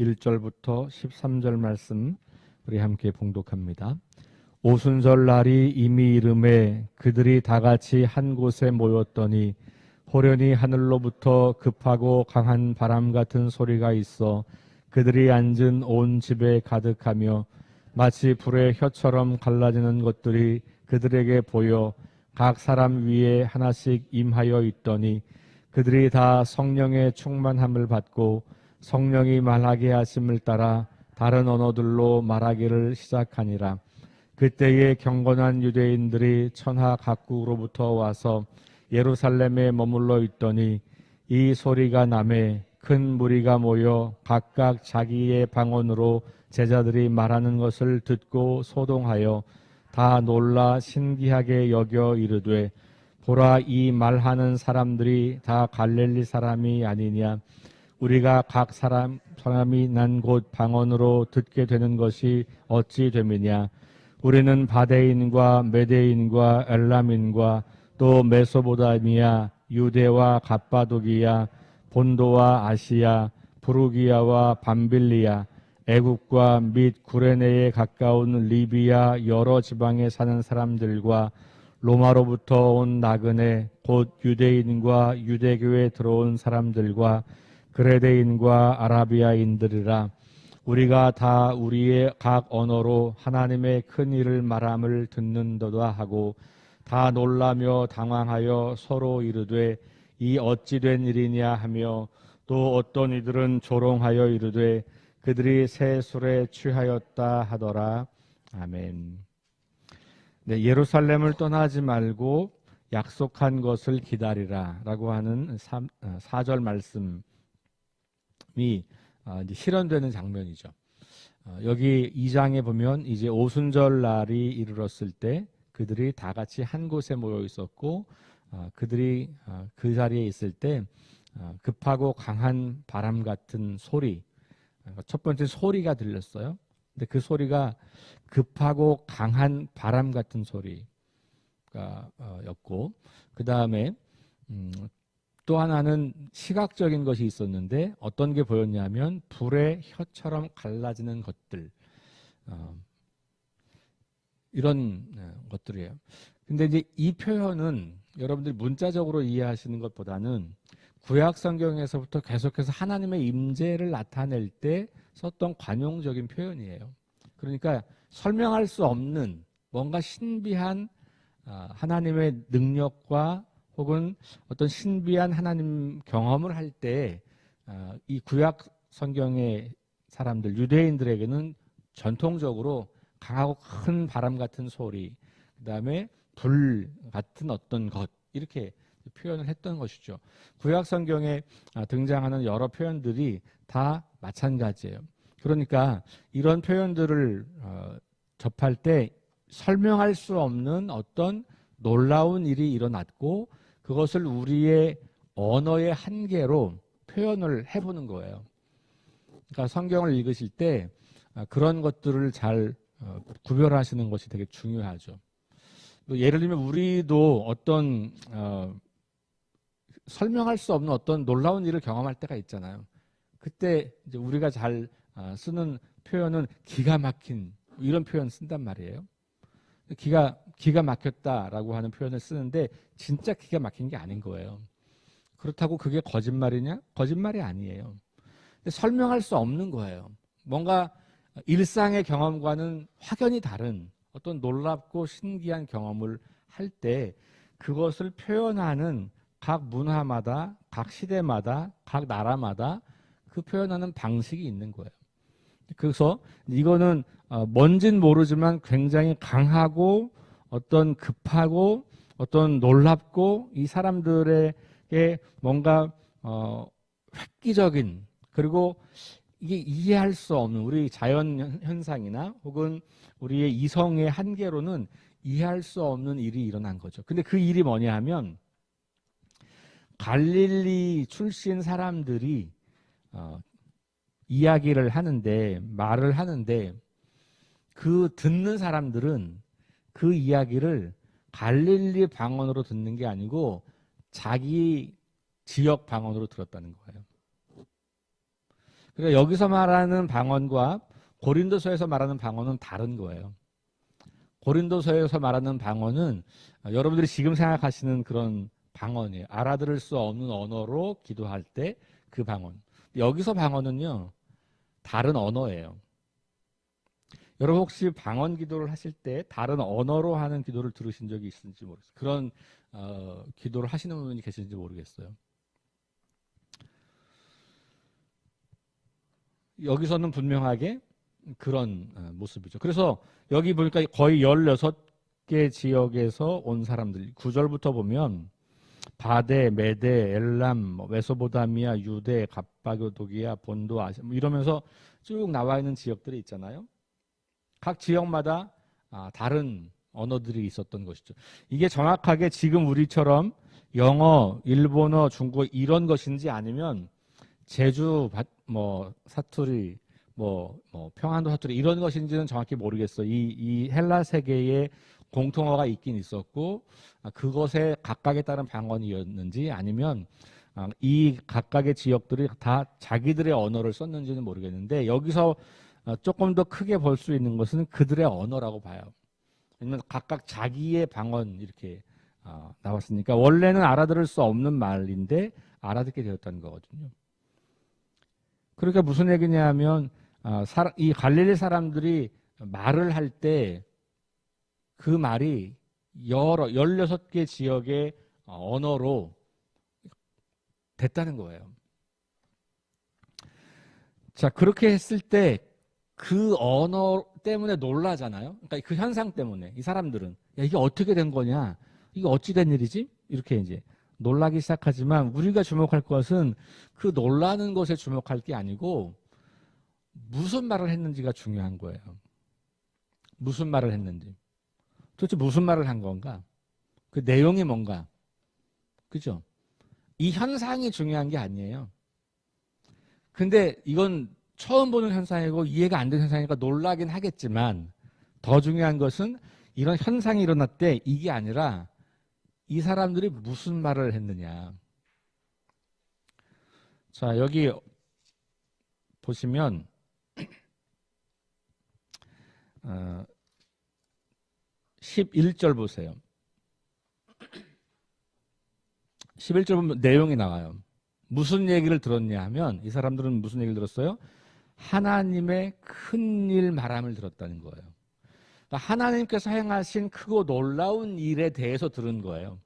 1절부터 13절 말씀 우리 함께 봉독합니다. 오순절 날이 이미 이름에 그들이 다 같이 한 곳에 모였더니 호련히 하늘로부터 급하고 강한 바람 같은 소리가 있어 그들이 앉은 온 집에 가득하며 마치 불의 혀처럼 갈라지는 것들이 그들에게 보여 각 사람 위에 하나씩 임하여 있더니 그들이 다 성령의 충만함을 받고 성령이 말하게 하심을 따라 다른 언어들로 말하기를 시작하니라. 그때에 경건한 유대인들이 천하 각국으로부터 와서 예루살렘에 머물러 있더니 이 소리가 나매 큰 무리가 모여 각각 자기의 방언으로 제자들이 말하는 것을 듣고 소동하여 다 놀라 신기하게 여겨 이르되 보라, 이 말하는 사람들이 다 갈릴리 사람이 아니냐? 우리가 각 사람이 난 곳 방언으로 듣게 되는 것이 어찌 됨이냐? 우리는 바데인과 메데인과 엘람인과 또 메소보다미아, 유대와 갑바도기아, 본도와 아시아, 부르기아와 밤빌리아, 애국과 및 구레네에 가까운 리비아 여러 지방에 사는 사람들과 로마로부터 온 나그네 곧 유대인과 유대교에 들어온 사람들과 그레데인과 아라비아인들이라. 우리가 다 우리의 각 언어로 하나님의 큰 일을 말함을 듣는도다 하고 다 놀라며 당황하여 서로 이르되 이 어찌 된 일이냐 하며 또 어떤 이들은 조롱하여 이르되 그들이 새 술에 취하였다 하더라. 아멘. 네, 예루살렘을 떠나지 말고 약속한 것을 기다리라 라고 하는 4절 말씀이 이제 실현되는 장면이죠. 여기 2장에 보면 이제 오순절 날이 이르렀을 때 그들이 다 같이 한 곳에 모여 있었고 그들이 그 자리에 있을 때 급하고 강한 바람 같은 소리, 첫 번째 소리가 들렸어요. 근데 그 소리가 급하고 강한 바람 같은 소리가 였고, 그 다음에 또 하나는 시각적인 것이 있었는데 어떤 게 보였냐면 불의 혀처럼 갈라지는 것들, 이런 것들이에요. 근데 이제 이 표현은 여러분들이 문자적으로 이해하시는 것보다는 구약 성경에서부터 계속해서 하나님의 임재를 나타낼 때 썼던 관용적인 표현이에요. 그러니까 설명할 수 없는 뭔가 신비한 하나님의 능력과 혹은 어떤 신비한 하나님 경험을 할 때 이 구약 성경의 사람들, 유대인들에게는 전통적으로 강하고 큰 바람 같은 소리, 그 다음에 불 같은 어떤 것, 이렇게 표현을 했던 것이죠. 구약 성경에 등장하는 여러 표현들이 다 마찬가지예요. 그러니까 이런 표현들을 접할 때 설명할 수 없는 어떤 놀라운 일이 일어났고 그것을 우리의 언어의 한계로 표현을 해보는 거예요. 그러니까 성경을 읽으실 때 그런 것들을 잘 구별하시는 것이 되게 중요하죠. 예를 들면 우리도 어떤 설명할 수 없는 어떤 놀라운 일을 경험할 때가 있잖아요. 그때 이제 우리가 잘 쓰는 표현은 기가 막힌, 이런 표현 쓴단 말이에요. 기가 막혔다라고 하는 표현을 쓰는데 진짜 기가 막힌 게 아닌 거예요. 그렇다고 그게 거짓말이냐? 거짓말이 아니에요. 근데 설명할 수 없는 거예요. 뭔가 일상의 경험과는 확연히 다른 어떤 놀랍고 신기한 경험을 할 때 그것을 표현하는 각 문화마다, 각 시대마다, 각 나라마다 그 표현하는 방식이 있는 거예요. 그래서 이거는 뭔진 모르지만 굉장히 강하고 어떤 급하고 어떤 놀랍고 이 사람들에게 뭔가 획기적인, 그리고 이게 이해할 수 없는 우리 자연 현상이나 혹은 우리의 이성의 한계로는 이해할 수 없는 일이 일어난 거죠. 근데 그 일이 뭐냐 하면 갈릴리 출신 사람들이 이야기를 하는데, 말을 하는데 그 듣는 사람들은 그 이야기를 갈릴리 방언으로 듣는 게 아니고 자기 지역 방언으로 들었다는 거예요. 그러니까 여기서 말하는 방언과 고린도서에서 말하는 방언은 다른 거예요. 고린도서에서 말하는 방언은 여러분들이 지금 생각하시는 그런 방언이에요. 알아들을 수 없는 언어로 기도할 때 그 방언. 여기서 방언은요, 다른 언어예요. 여러분 혹시 방언 기도를 하실 때 다른 언어로 하는 기도를 들으신 적이 있는지 모르겠어요. 그런 기도를 하시는 분이 계신지 모르겠어요. 여기서는 분명하게 그런 모습이죠. 그래서 여기 보니까 거의 16개 지역에서 온 사람들, 9절부터 보면 바데, 메데, 엘람, 메소보다미아, 유대, 갑바도기아, 본도, 아시아 이러면서 쭉 나와 있는 지역들이 있잖아요. 각 지역마다 다른 언어들이 있었던 것이죠. 이게 정확하게 지금 우리처럼 영어, 일본어, 중국어 이런 것인지 아니면 제주, 사투리, 평안도 사투리 이런 것인지는 정확히 모르겠어. 이 헬라 세계에 공통어가 있긴 있었고 그것에 각각에 따른 방언이었는지 아니면 이 각각의 지역들이 다 자기들의 언어를 썼는지는 모르겠는데 여기서 조금 더 크게 볼 수 있는 것은 그들의 언어라고 봐요. 왜냐면 각각 자기의 방언 이렇게 나왔으니까 원래는 알아들을 수 없는 말인데 알아듣게 되었다는 거거든요. 그러니까 무슨 얘기냐면 이 갈릴리 사람들이 말을 할 때 그 말이 16개 지역의 언어로 됐다는 거예요. 자, 그렇게 했을 때 그 언어 때문에 놀라잖아요. 그러니까 그 현상 때문에 이 사람들은 야, 이게 어떻게 된 거냐? 이게 어찌 된 일이지? 이렇게 이제 놀라기 시작하지만 우리가 주목할 것은 그 놀라는 것에 주목할 게 아니고 무슨 말을 했는지가 중요한 거예요. 무슨 말을 했는지. 도대체 무슨 말을 한 건가? 그 내용이 뭔가? 그죠? 이 현상이 중요한 게 아니에요. 근데 이건 처음 보는 현상이고 이해가 안 되는 현상이니까 놀라긴 하겠지만 더 중요한 것은 이런 현상이 일어났대 이게 아니라 이 사람들이 무슨 말을 했느냐. 자, 여기 보시면 11절 보세요. 11절 보면 내용이 나와요. 무슨 얘기를 들었냐 하면 이 사람들은 무슨 얘기를 들었어요? 하나님의 큰일 말함을 들었다는 거예요. 그러니까 하나님께서 행하신 크고 놀라운 일에 대해서 들은 거예요.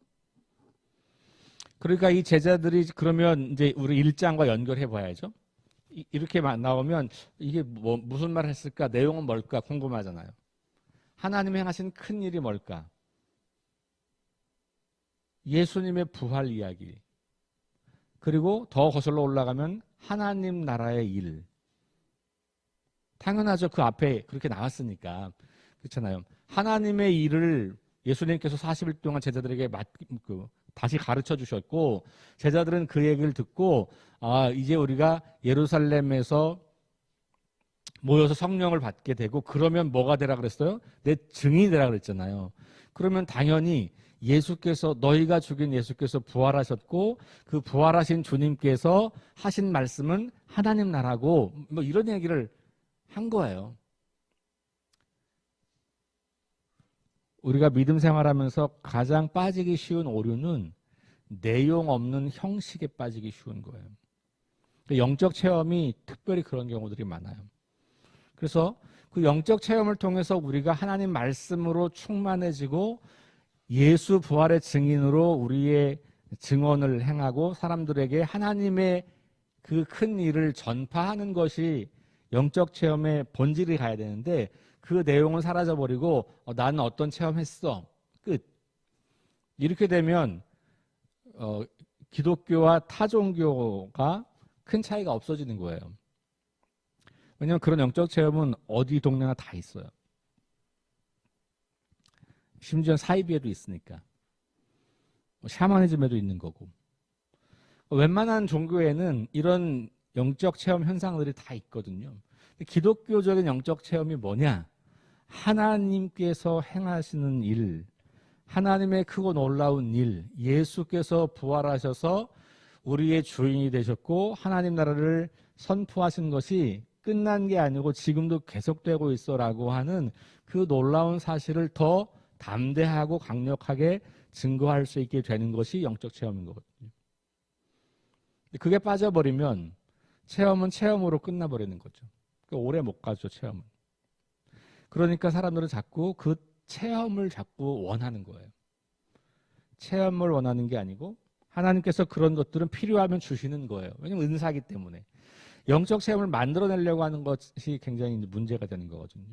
그러니까 이 제자들이 그러면 이제 우리 1장과 연결해 봐야죠. 이렇게 나오면 이게 무슨 말을 했을까? 내용은 뭘까? 궁금하잖아요. 하나님이 행하신 큰 일이 뭘까? 예수님의 부활 이야기. 그리고 더 거슬러 올라가면 하나님 나라의 일. 당연하죠. 그 앞에 그렇게 나왔으니까. 그렇잖아요. 하나님의 일을 예수님께서 40일 동안 제자들에게 다시 가르쳐 주셨고 제자들은 그 얘기를 듣고 이제 우리가 예루살렘에서 모여서 성령을 받게 되고 그러면 뭐가 되라 그랬어요? 내 증인이 되라 그랬잖아요. 그러면 당연히 예수께서 너희가 죽인 예수께서 부활하셨고 그 부활하신 주님께서 하신 말씀은 하나님 나라고 이런 얘기를 한 거예요. 우리가 믿음 생활하면서 가장 빠지기 쉬운 오류는 내용 없는 형식에 빠지기 쉬운 거예요. 영적 체험이 특별히 그런 경우들이 많아요. 그래서 그 영적 체험을 통해서 우리가 하나님 말씀으로 충만해지고 예수 부활의 증인으로 우리의 증언을 행하고 사람들에게 하나님의 그 큰 일을 전파하는 것이 영적 체험의 본질이 가야 되는데 그 내용은 사라져버리고 나는 어떤 체험했어. 끝. 이렇게 되면 기독교와 타종교가 큰 차이가 없어지는 거예요. 왜냐하면 그런 영적 체험은 어디 동네나 다 있어요. 심지어 사이비에도 있으니까. 샤머니즘에도 있는 거고. 웬만한 종교에는 이런 영적 체험 현상들이 다 있거든요. 기독교적인 영적 체험이 뭐냐? 하나님께서 행하시는 일, 하나님의 크고 놀라운 일, 예수께서 부활하셔서 우리의 주인이 되셨고 하나님 나라를 선포하신 것이 끝난 게 아니고 지금도 계속되고 있어라고 하는 그 놀라운 사실을 더 담대하고 강력하게 증거할 수 있게 되는 것이 영적 체험인 거거든요. 그게 빠져버리면 체험은 체험으로 끝나버리는 거죠. 오래 못 가죠, 체험은. 그러니까 사람들은 자꾸 그 체험을 자꾸 원하는 거예요. 체험을 원하는 게 아니고 하나님께서 그런 것들은 필요하면 주시는 거예요. 왜냐하면 은사기 때문에. 영적 체험을 만들어내려고 하는 것이 굉장히 문제가 되는 거거든요.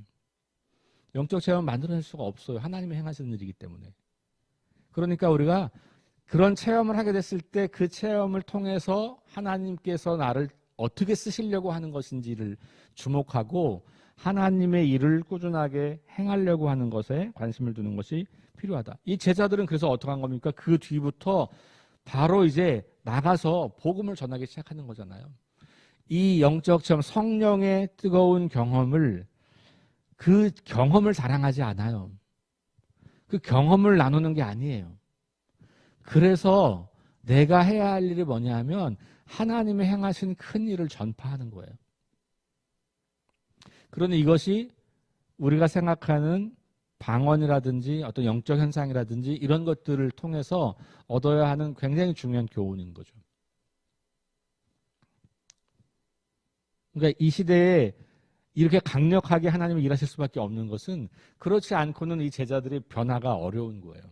영적 체험을 만들어낼 수가 없어요. 하나님이 행하시는 일이기 때문에. 그러니까 우리가 그런 체험을 하게 됐을 때 그 체험을 통해서 하나님께서 나를 어떻게 쓰시려고 하는 것인지를 주목하고 하나님의 일을 꾸준하게 행하려고 하는 것에 관심을 두는 것이 필요하다. 이 제자들은 그래서 어떻게 한 겁니까? 그 뒤부터 바로 이제 나가서 복음을 전하기 시작하는 거잖아요. 이 영적 체험, 성령의 뜨거운 경험을, 그 경험을 자랑하지 않아요. 그 경험을 나누는 게 아니에요. 그래서 내가 해야 할 일이 뭐냐 하면 하나님의 행하신 큰 일을 전파하는 거예요. 그러니 이것이 우리가 생각하는 방언이라든지 어떤 영적 현상이라든지 이런 것들을 통해서 얻어야 하는 굉장히 중요한 교훈인 거죠. 그러니까 이 시대에 이렇게 강력하게 하나님이 일하실 수밖에 없는 것은 그렇지 않고는 이 제자들의 변화가 어려운 거예요.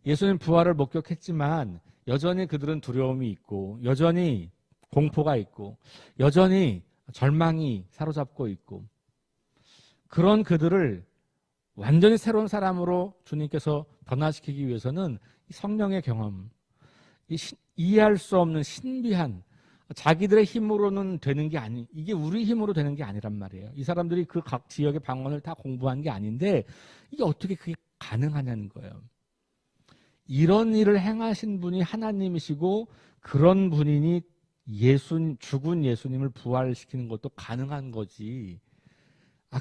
예수님 부활을 목격했지만 여전히 그들은 두려움이 있고 여전히 공포가 있고 여전히 절망이 사로잡고 있고 그런 그들을 완전히 새로운 사람으로 주님께서 변화시키기 위해서는 성령의 경험, 이해할 수 없는 신비한 자기들의 힘으로는 되는 게 아니, 이게 우리 힘으로 되는 게 아니란 말이에요. 이 사람들이 그 각 지역의 방언을 다 공부한 게 아닌데 이게 어떻게 그게 가능하냐는 거예요. 이런 일을 행하신 분이 하나님이시고 그런 분이니 죽은 예수님을 부활시키는 것도 가능한 거지.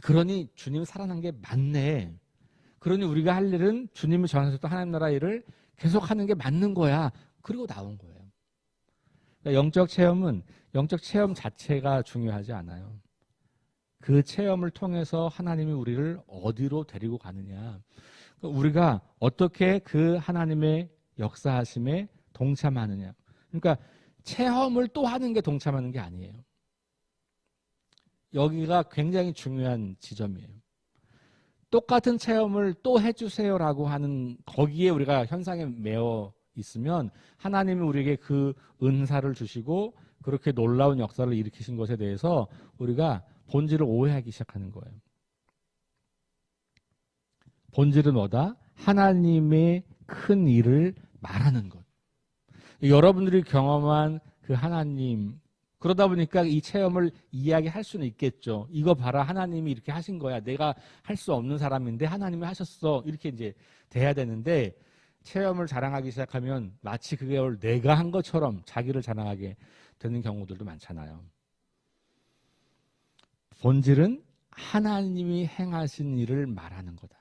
그러니 주님 살아난 게 맞네. 그러니 우리가 할 일은 주님을 전하셨던 하나님 나라 일을 계속하는 게 맞는 거야. 그리고 나온 거예요. 그러니까 영적 체험은 영적 체험 자체가 중요하지 않아요. 그 체험을 통해서 하나님이 우리를 어디로 데리고 가느냐. 우리가 어떻게 그 하나님의 역사하심에 동참하느냐. 그러니까 체험을 또 하는 게 동참하는 게 아니에요. 여기가 굉장히 중요한 지점이에요. 똑같은 체험을 또 해주세요라고 하는 거기에 우리가 현상에 매여 있으면 하나님이 우리에게 그 은사를 주시고 그렇게 놀라운 역사를 일으키신 것에 대해서 우리가 본질을 오해하기 시작하는 거예요. 본질은 뭐다? 하나님의 큰 일을 말하는 것. 여러분들이 경험한 그 하나님, 그러다 보니까 이 체험을 이야기할 수는 있겠죠. 이거 봐라, 하나님이 이렇게 하신 거야. 내가 할 수 없는 사람인데 하나님이 하셨어. 이렇게 이제 돼야 되는데 체험을 자랑하기 시작하면 마치 그게 내가 한 것처럼 자기를 자랑하게 되는 경우들도 많잖아요. 본질은 하나님이 행하신 일을 말하는 거다.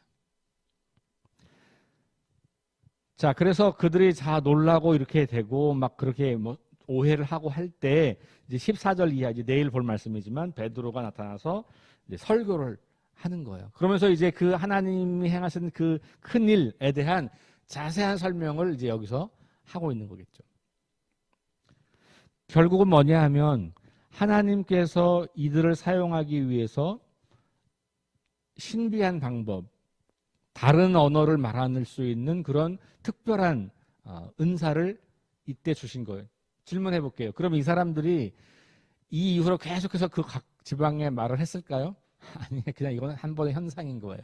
자, 그래서 그들이 다 놀라고 이렇게 되고 막 그렇게 뭐 오해를 하고 할 때 이제 14절 이하 이제 내일 볼 말씀이지만 베드로가 나타나서 이제 설교를 하는 거예요. 그러면서 이제 그 하나님이 행하신 그 큰 일에 대한 자세한 설명을 이제 여기서 하고 있는 거겠죠. 결국은 뭐냐 하면 하나님께서 이들을 사용하기 위해서 신비한 방법, 다른 언어를 말할 수 있는 그런 특별한 은사를 이때 주신 거예요. 질문해 볼게요. 그럼 이 사람들이 이 이후로 계속해서 그 각 지방에 말을 했을까요? 아니, 그냥 이건 한 번의 현상인 거예요.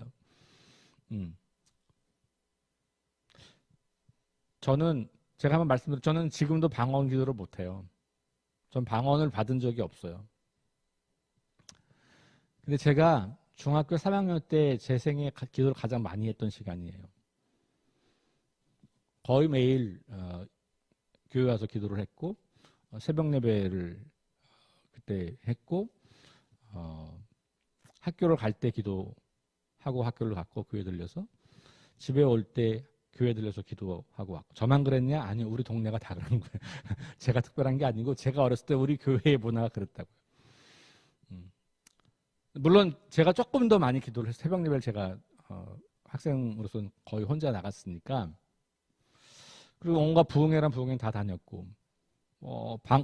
저는 제가 한번 말씀드렸죠. 저는 지금도 방언 기도를 못해요. 전 방언을 받은 적이 없어요. 근데 제가 중학교 3학년 때 제 생에 기도를 가장 많이 했던 시간이에요. 거의 매일 교회 와서 기도를 했고 새벽 예배를 그때 했고 학교를 갈 때 기도하고 학교를 갔고 교회 들려서 집에 올 때 교회 들려서 기도하고 왔고. 저만 그랬냐? 아니요. 우리 동네가 다 그런 거예요. 제가 특별한 게 아니고 제가 어렸을 때 우리 교회의 문화가 그랬다고요. 물론 제가 조금 더 많이 기도를 해서 새벽 예배를 제가 학생으로서는 거의 혼자 나갔으니까, 그리고 온갖 부흥회랑 부흥회 다 다녔고,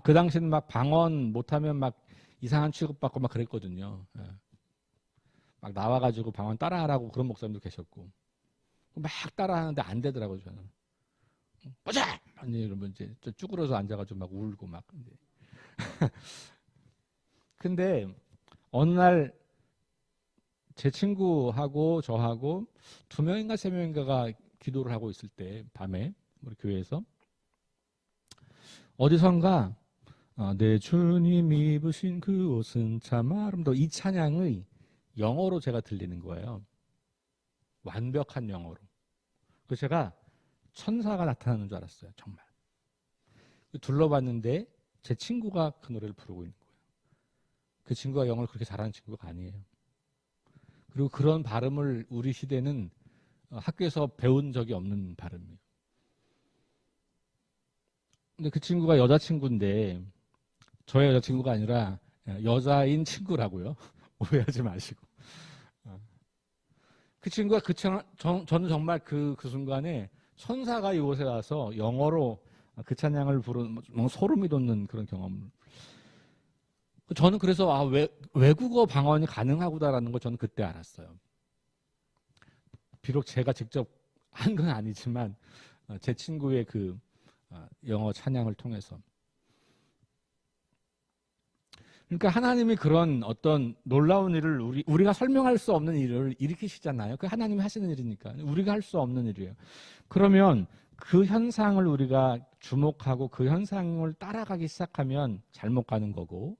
그 당시는 막 방언 못하면 막 이상한 취급받고 막 그랬거든요. 예. 막 나와가지고 방언 따라하라고 그런 목사님도 계셨고, 막 따라하는데 안 되더라고요. 저는 보자! 이러면 이제 쭈그러서 앉아가지고 막 울고 막. 근데 어느 날 제 친구하고 저하고 2명인가 3명인가가 기도를 하고 있을 때, 밤에 우리 교회에서 어디선가 내 주님 입으신 그 옷은 참 아름다워, 이 찬양의 영어로 제가 들리는 거예요. 완벽한 영어로. 그래서 제가 천사가 나타나는 줄 알았어요. 정말. 둘러봤는데 제 친구가 그 노래를 부르고 있는 거예요. 그 친구가 영어를 그렇게 잘하는 친구가 아니에요. 그리고 그런 발음을 우리 시대는 학교에서 배운 적이 없는 발음이에요. 근데 그 친구가 여자친구인데, 저의 여자친구가 아니라 여자인 친구라고요. 오해하지 마시고. 그 친구가 저는 정말 그 순간에 천사가 이곳에 와서 영어로 그 찬양을 부르는, 소름이 돋는 그런 경험을. 저는 그래서 외국어 방언이 가능하구나라는 걸 저는 그때 알았어요. 비록 제가 직접 한 건 아니지만 제 친구의 그 영어 찬양을 통해서. 그러니까 하나님이 그런 어떤 놀라운 일을 우리가 설명할 수 없는 일을 일으키시잖아요. 그 하나님이 하시는 일이니까. 우리가 할 수 없는 일이에요. 그러면 그 현상을 우리가 주목하고 그 현상을 따라가기 시작하면 잘못 가는 거고,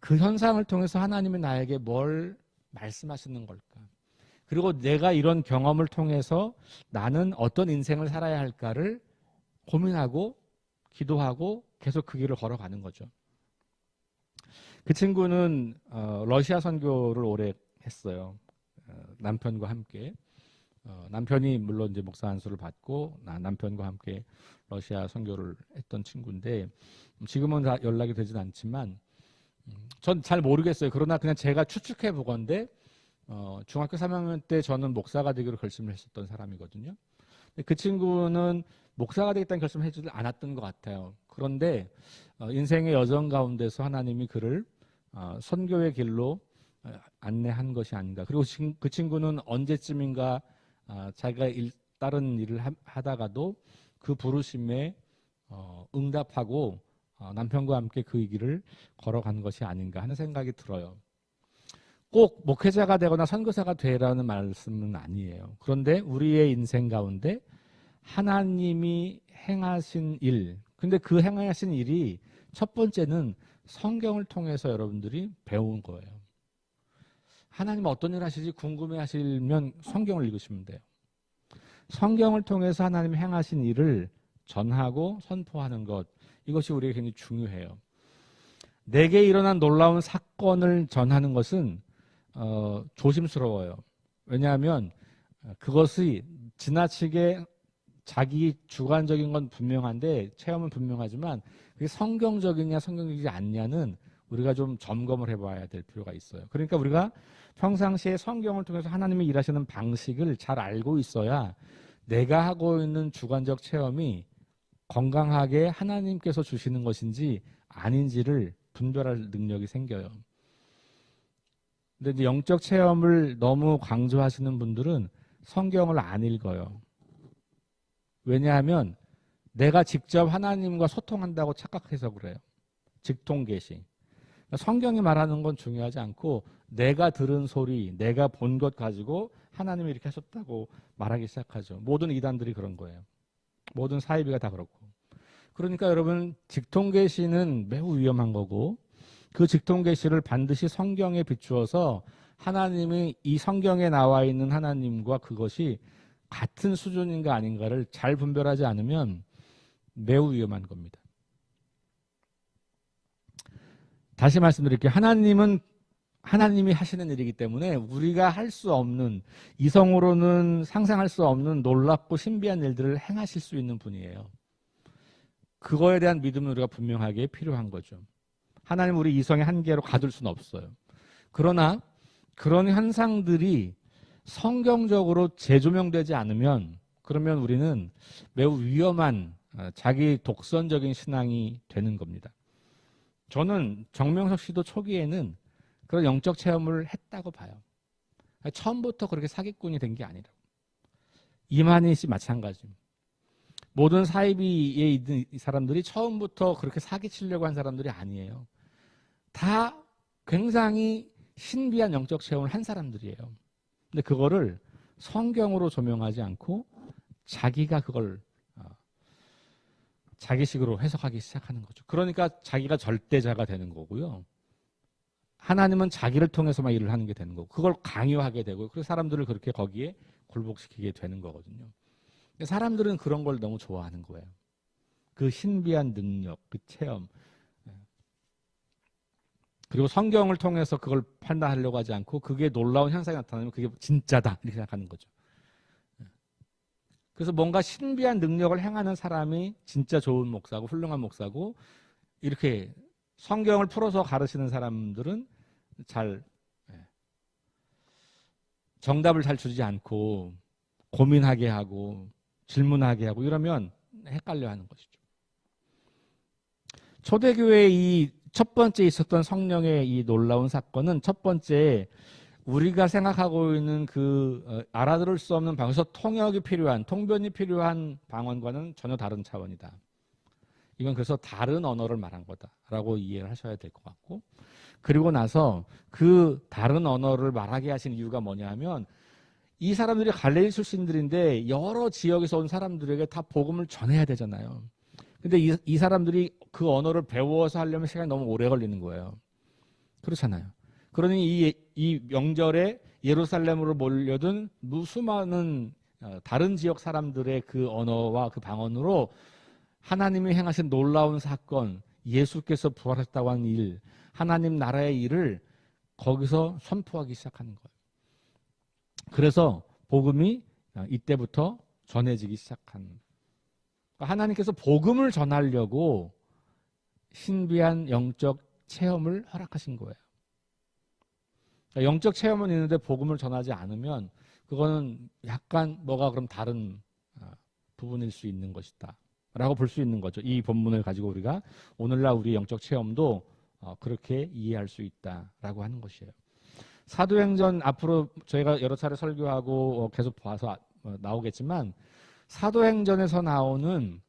그 현상을 통해서 하나님이 나에게 뭘 말씀하시는 걸까? 그리고 내가 이런 경험을 통해서 나는 어떤 인생을 살아야 할까를 고민하고 기도하고 계속 그 길을 걸어가는 거죠. 그 친구는 러시아 선교를 오래 했어요. 남편과 함께. 남편이 물론 이제 목사 안수를 받고 남편과 함께 러시아 선교를 했던 친구인데, 지금은 다 연락이 되진 않지만 전 잘 모르겠어요. 그러나 그냥 제가 추측해 보건데 중학교 3학년 때 저는 목사가 되기로 결심을 했었던 사람이거든요. 그 친구는 목사가 되겠다는 결심을 해주지 않았던 것 같아요. 그런데 인생의 여정 가운데서 하나님이 그를 선교의 길로 안내한 것이 아닌가. 그리고 그 친구는 언제쯤인가 자기가 다른 일을 하다가도 그 부르심에 응답하고 남편과 함께 그 길을 걸어간 것이 아닌가 하는 생각이 들어요. 꼭 목회자가 되거나 선교사가 되라는 말씀은 아니에요. 그런데 우리의 인생 가운데 하나님이 행하신 일, 근데 그 행하신 일이 첫 번째는 성경을 통해서 여러분들이 배운 거예요. 하나님 어떤 일 하실지 궁금해 하시면 성경을 읽으시면 돼요. 성경을 통해서 하나님 행하신 일을 전하고 선포하는 것, 이것이 우리에게 굉장히 중요해요. 내게 일어난 놀라운 사건을 전하는 것은 조심스러워요. 왜냐하면 그것이 지나치게 자기 주관적인 건 분명한데, 체험은 분명하지만 그게 성경적이냐 성경적이지 않냐는 우리가 좀 점검을 해봐야 될 필요가 있어요. 그러니까 우리가 평상시에 성경을 통해서 하나님이 일하시는 방식을 잘 알고 있어야 내가 하고 있는 주관적 체험이 건강하게 하나님께서 주시는 것인지 아닌지를 분별할 능력이 생겨요. 근데 이제 영적 체험을 너무 강조하시는 분들은 성경을 안 읽어요. 왜냐하면 내가 직접 하나님과 소통한다고 착각해서 그래요. 직통계시. 성경이 말하는 건 중요하지 않고 내가 들은 소리, 내가 본 것 가지고 하나님이 이렇게 하셨다고 말하기 시작하죠. 모든 이단들이 그런 거예요. 모든 사이비가 다 그렇고. 그러니까 여러분, 직통계시는 매우 위험한 거고, 그 직통계시를 반드시 성경에 비추어서 하나님이 이 성경에 나와 있는 하나님과 그것이 같은 수준인가 아닌가를 잘 분별하지 않으면 매우 위험한 겁니다. 하나님이 하시는 일이기 때문에 우리가 할 수 없는, 이성으로는 상상할 수 없는 놀랍고 신비한 일들을 행하실 수 있는 분이에요. 그거에 대한 믿음은 우리가 분명하게 필요한 거죠. 하나님 우리 이성의 한계로 가둘 수는 없어요. 그러나 그런 현상들이 성경적으로 재조명되지 않으면, 그러면 우리는 매우 위험한 자기 독선적인 신앙이 되는 겁니다. 저는 정명석 씨도 초기에는 그런 영적 체험을 했다고 봐요. 처음부터 그렇게 사기꾼이 된 게 아니라. 이만희 씨 마찬가지. 모든 사이비에 있는 사람들이 처음부터 그렇게 사기치려고 한 사람들이 아니에요. 다 굉장히 신비한 영적 체험을 한 사람들이에요. 근데 그거를 성경으로 조명하지 않고 자기가 그걸 자기식으로 해석하기 시작하는 거죠. 그러니까 자기가 절대자가 되는 거고요. 하나님은 자기를 통해서만 일을 하는 게 되는 거고, 그걸 강요하게 되고, 그래서 사람들을 그렇게 거기에 굴복시키게 되는 거거든요. 사람들은 그런 걸 너무 좋아하는 거예요. 그 신비한 능력, 그 체험. 그리고 성경을 통해서 그걸 판단하려고 하지 않고 그게 놀라운 현상이 나타나면 그게 진짜다 이렇게 생각하는 거죠. 그래서 뭔가 신비한 능력을 행하는 사람이 진짜 좋은 목사고 훌륭한 목사고, 이렇게 성경을 풀어서 가르치는 사람들은 잘 정답을 잘 주지 않고 고민하게 하고 질문하게 하고 이러면 헷갈려 하는 것이죠. 초대교회의 이 첫 번째 있었던 성령의 이 놀라운 사건은, 첫 번째 우리가 생각하고 있는 그 알아들을 수 없는 방에서 통역이 필요한, 통변이 필요한 방언과는 전혀 다른 차원이다. 이건 그래서 다른 언어를 말한 거다라고 이해를 하셔야 될 것 같고, 그리고 나서 그 다른 언어를 말하게 하신 이유가 뭐냐면, 이 사람들이 갈릴리 출신들인데 여러 지역에서 온 사람들에게 다 복음을 전해야 되잖아요. 근데 이 사람들이 그 언어를 배워서 하려면 시간이 너무 오래 걸리는 거예요. 그렇잖아요. 그러니 이 명절에 예루살렘으로 몰려든 수많은 다른 지역 사람들의 그 언어와 그 방언으로 하나님이 행하신 놀라운 사건, 예수께서 부활했다고 하는 일, 하나님 나라의 일을 거기서 선포하기 시작하는 거예요. 그래서 복음이 이때부터 전해지기 시작한. 하나님께서 복음을 전하려고 신비한 영적 체험을 허락하신 거예요. 영적 체험은 있는데 복음을 전하지 않으면 그거는 약간 뭐가 그럼 다른 부분일 수 있는 것이다 라고 볼 수 있는 거죠. 이 본문을 가지고 우리가 오늘날 우리 영적 체험도 그렇게 이해할 수 있다라고 하는 것이에요. 사도행전 앞으로 저희가 여러 차례 설교하고 계속 봐서 나오겠지만, 사도행전에서 나오는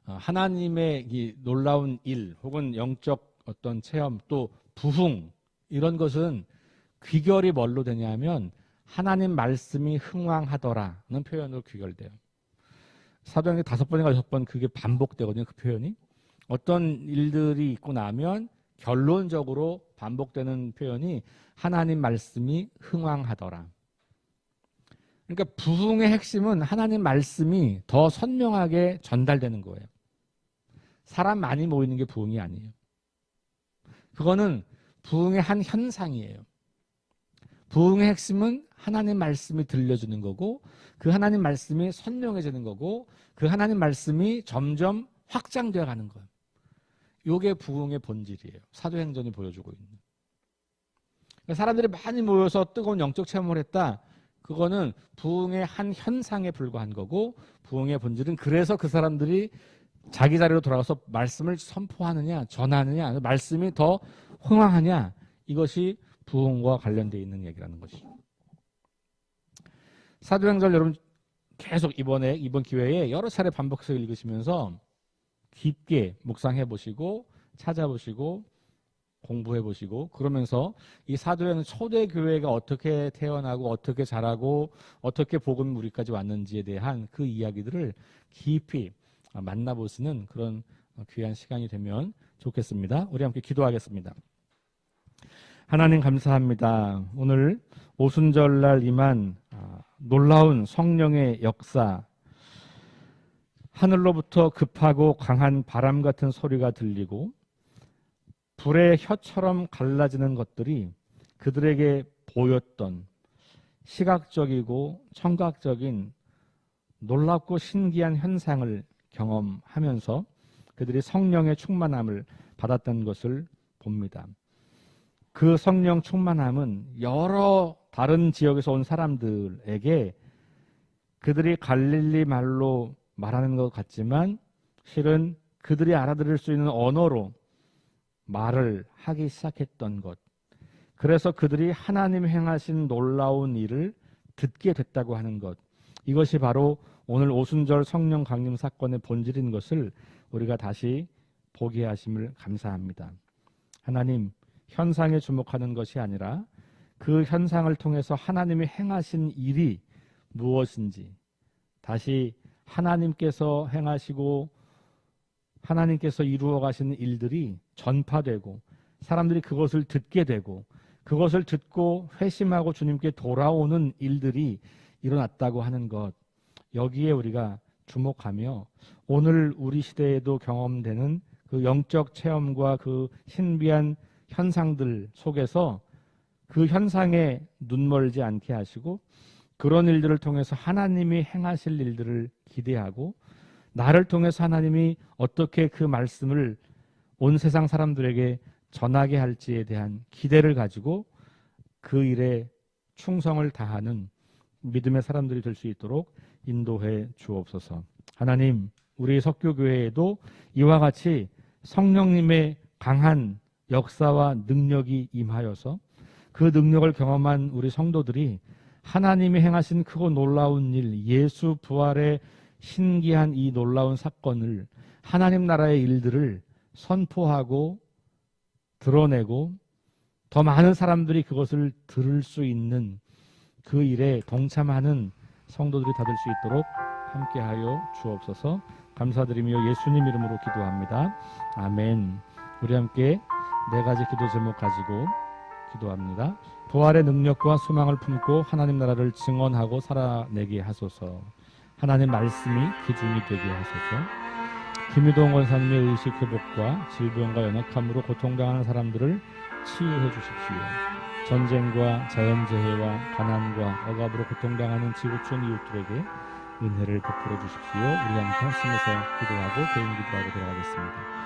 하나님의 이 놀라운 일 혹은 영적 어떤 체험, 또 부흥, 이런 것은 귀결이 뭘로 되냐면 하나님 말씀이 흥왕하더라는 표현으로 귀결돼요. 사도행전 5번인가 6번 그게 반복되거든요. 그 표현이. 어떤 일들이 있고 나면 결론적으로 반복되는 표현이 하나님 말씀이 흥왕하더라. 그러니까 부흥의 핵심은 하나님 말씀이 더 선명하게 전달되는 거예요. 사람 많이 모이는 게 부흥이 아니에요. 그거는 부흥의 한 현상이에요. 부흥의 핵심은 하나님 말씀이 들려주는 거고, 그 하나님 말씀이 선명해지는 거고, 그 하나님 말씀이 점점 확장되어 가는 거예요. 이게 부흥의 본질이에요. 사도행전이 보여주고 있는. 그러니까 사람들이 많이 모여서 뜨거운 영적 체험을 했다. 그거는 부흥의 한 현상에 불과한 거고, 부흥의 본질은 그래서 그 사람들이 자기 자리로 돌아가서 말씀을 선포하느냐, 전하느냐, 말씀이 더 흥왕하냐, 이것이 부흥과 관련되어 있는 얘기라는 것이죠. 사도행전 여러분 계속 이번 기회에 여러 차례 반복해서 읽으시면서 깊게 묵상해 보시고 찾아보시고 공부해 보시고, 그러면서 이 사도행전 초대교회가 어떻게 태어나고 어떻게 자라고 어떻게 복음이 우리까지 왔는지에 대한 그 이야기들을 깊이 만나보시는 그런 귀한 시간이 되면 좋겠습니다. 우리 함께 기도하겠습니다. 하나님 감사합니다. 오늘 오순절날 임한 놀라운 성령의 역사, 하늘로부터 급하고 강한 바람 같은 소리가 들리고 불의 혀처럼 갈라지는 것들이 그들에게 보였던 시각적이고 청각적인 놀랍고 신기한 현상을 경험하면서 그들이 성령의 충만함을 받았던 것을 봅니다. 그 성령 충만함은 여러 다른 지역에서 온 사람들에게 그들이 갈릴리 말로 말하는 것 같지만 실은 그들이 알아들을 수 있는 언어로 말을 하기 시작했던 것. 그래서 그들이 하나님 행하신 놀라운 일을 듣게 됐다고 하는 것. 이것이 바로 오늘 오순절 성령 강림 사건의 본질인 것을 우리가 다시 보게 하심을 감사합니다. 하나님, 현상에 주목하는 것이 아니라 그 현상을 통해서 하나님이 행하신 일이 무엇인지 다시 하나님께서 행하시고 하나님께서 이루어 가시는 일들이 전파되고 사람들이 그것을 듣게 되고 그것을 듣고 회심하고 주님께 돌아오는 일들이 일어났다고 하는 것, 여기에 우리가 주목하며 오늘 우리 시대에도 경험되는 그 영적 체험과 그 신비한 현상들 속에서 그 현상에 눈멀지 않게 하시고 그런 일들을 통해서 하나님이 행하실 일들을 기대하고 나를 통해서 하나님이 어떻게 그 말씀을 온 세상 사람들에게 전하게 할지에 대한 기대를 가지고 그 일에 충성을 다하는 믿음의 사람들이 될 수 있도록 인도해 주옵소서. 하나님, 우리 석교교회에도 이와 같이 성령님의 강한 역사와 능력이 임하여서 그 능력을 경험한 우리 성도들이 하나님이 행하신 크고 놀라운 일, 예수 부활의 신기한 이 놀라운 사건을, 하나님 나라의 일들을 선포하고 드러내고 더 많은 사람들이 그것을 들을 수 있는 그 일에 동참하는 성도들이 다 될 수 있도록 함께하여 주옵소서. 감사드리며 예수님 이름으로 기도합니다. 아멘. 우리 함께 네 가지 기도 제목 가지고 기도합니다. 부활의 능력과 소망을 품고 하나님 나라를 증언하고 살아내게 하소서. 하나님 말씀이 기준이 되게 하소서. 김유동 권사님의 의식 회복과 질병과 연약함으로 고통당하는 사람들을 치유해 주십시오. 전쟁과 자연재해와 가난과 억압으로 고통당하는 지구촌 이웃들에게 은혜를 베풀어 주십시오. 우리 함께 합심해서 기도하고 개인 기도하고 돌아가겠습니다.